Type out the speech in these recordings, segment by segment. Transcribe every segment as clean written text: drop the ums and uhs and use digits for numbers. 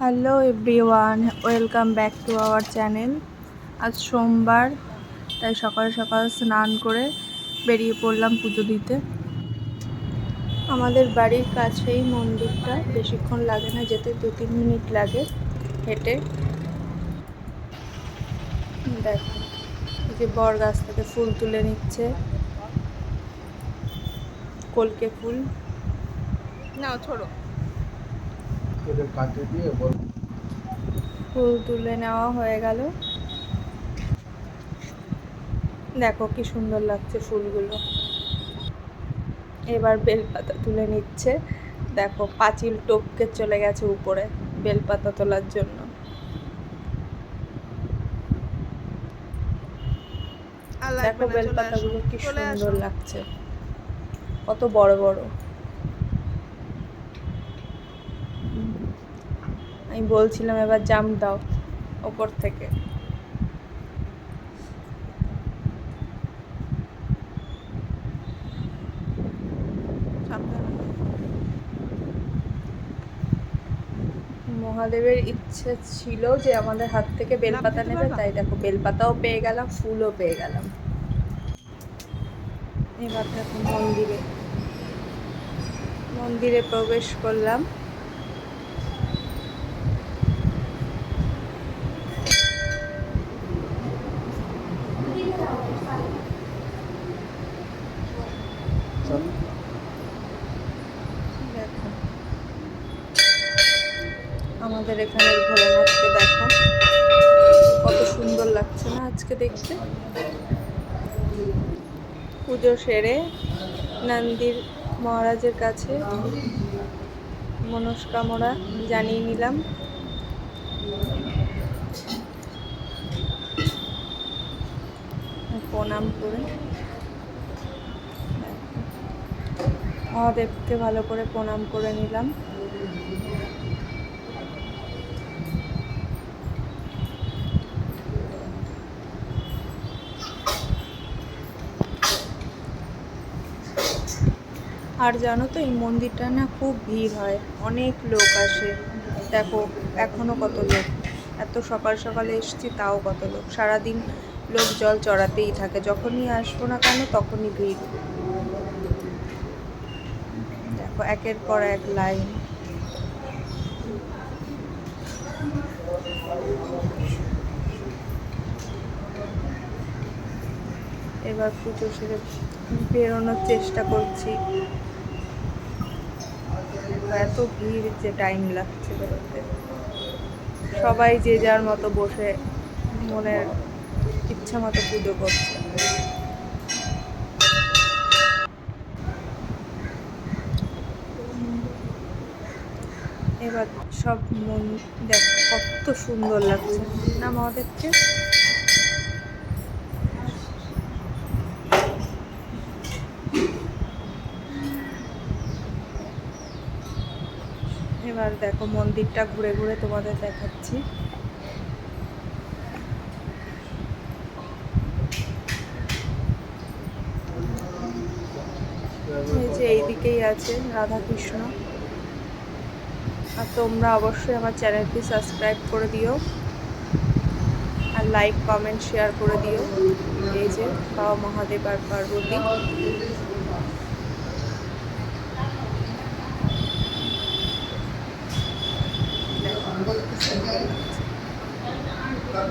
Hello everyone, welcome back to our channel. আজ সোমবার, তাই সকাল সকাল স্নান করে বেরিয়ে পড়লাম পুজো দিতে। আমাদের বাড়ির কাছেই মন্দিরটা, বেশিক্ষণ লাগে না যেতে, 2-3 মিনিট লাগে হেঁটে। দেখো, এই যে বর গাছ থেকে ফুল তুলে নিচ্ছে, কলকে ফুল। নাও ছোড়ো। ফুল তুলে নেওয়া হয়ে গেল। দেখো কি সুন্দর লাগছে ফুলগুলো। এবার বেলপাতা তুলে নিচ্ছে। দেখো পাঁচিল টপকে চলে গেছে উপরে বেলপাতা তোলার জন্য। দেখো বেলপাতাগুলো কি সুন্দর লাগছে, কত বড় বড়। আমি বলছিলাম এবার জাম্প দাও ওপর থেকে। মহাদেবের ইচ্ছে ছিল যে আমাদের হাত থেকে বেলপাতা নেবে, তাই দেখো বেলপাতাও পেয়ে গেলাম, ফুলও পেয়ে গেলাম। এবার দেখো মন্দিরে প্রবেশ করলাম। দেখো আমাদের এখানের ভোলেনাথকে দেখো, কত সুন্দর লাগছে না আজকে দেখতে। পুজো সেরে নন্দীর মহারাজের কাছে মনস্কামনা জানিয়ে নিলাম। প্রণাম করে মহাদেবকে ভালো করে প্রণাম করে নিলাম। আর জানো তো, এই মন্দিরটা না খুব ভিড় হয়, অনেক লোক আসে। দেখো এখনো কত লোক, এত সকাল সকালে এসছি তাও কত লোক। সারাদিন লোক জল চড়াতেই থাকে, যখনই আসবো না কেন তখনই ভিড়। দেখো একের পর এক লাইন। এবার পুজো সেরে বেরোনোর চেষ্টা করছি। এত ভিড় যে টাইম লাগছে বেরোতে। সবাই যে যার মতো বসে মনের ইচ্ছা মতো পুজো করছে। এবার সব দেখ কত সুন্দর লাগছে না মহাদেবকে। এবার দেখো মন্দিরটা ঘুরে ঘুরে তোমাদের দেখাচ্ছি। এই যে এইদিকেই আছে রাধাকৃষ্ণ। আর তোমরা অবশ্যই আমার চ্যানেলটি সাবস্ক্রাইব করে দিও, আর লাইক কমেন্ট শেয়ার করে দিও। এই যে বাবা মহাদেব আর পার্বতী।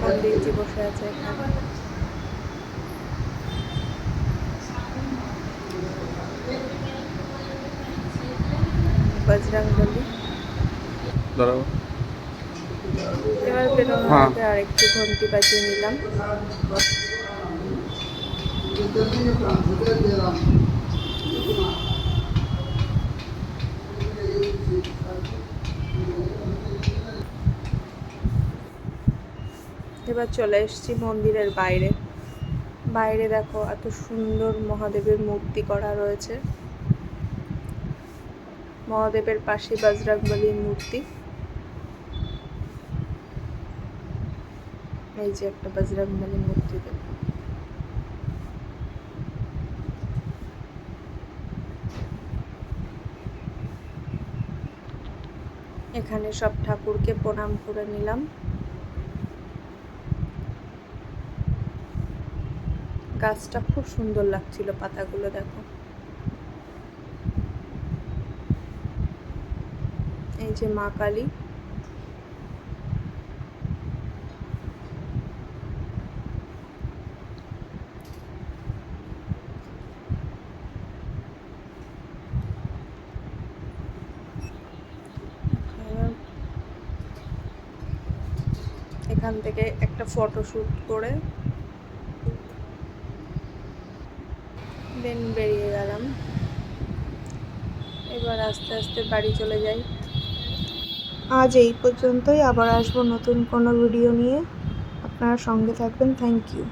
পণ্ডিতজি বসে আছে এখানে। বজরংবলী। এবার বেরোনোর আগে আর একটু ঘন্টি বাজিয়ে নিলাম। এবার চলে এসেছি মন্দিরের বাইরে। বাইরে দেখো এত সুন্দর মহাদেবের মূর্তি করা রয়েছে। মহাদেবের পাশে বজরংবলীর মূর্তি। এই যে একটা বজরংবলীর মূর্তি দেখো। এখানে সব ঠাকুরকে প্রণাম করে নিলাম। গাছটা খুব সুন্দর লাগছিল, পাতাগুলো দেখো। এই যে মা কালী। এখান থেকে একটা ফটোশুট করে দেন বেরিয়ে গেলাম। এবার আস্তে আস্তে বাড়ি চলে যাই। আজ এই পর্যন্তই, আবার আসবো নতুন কোনো ভিডিও নিয়ে। আপনারা সঙ্গে থাকবেন। Thank you.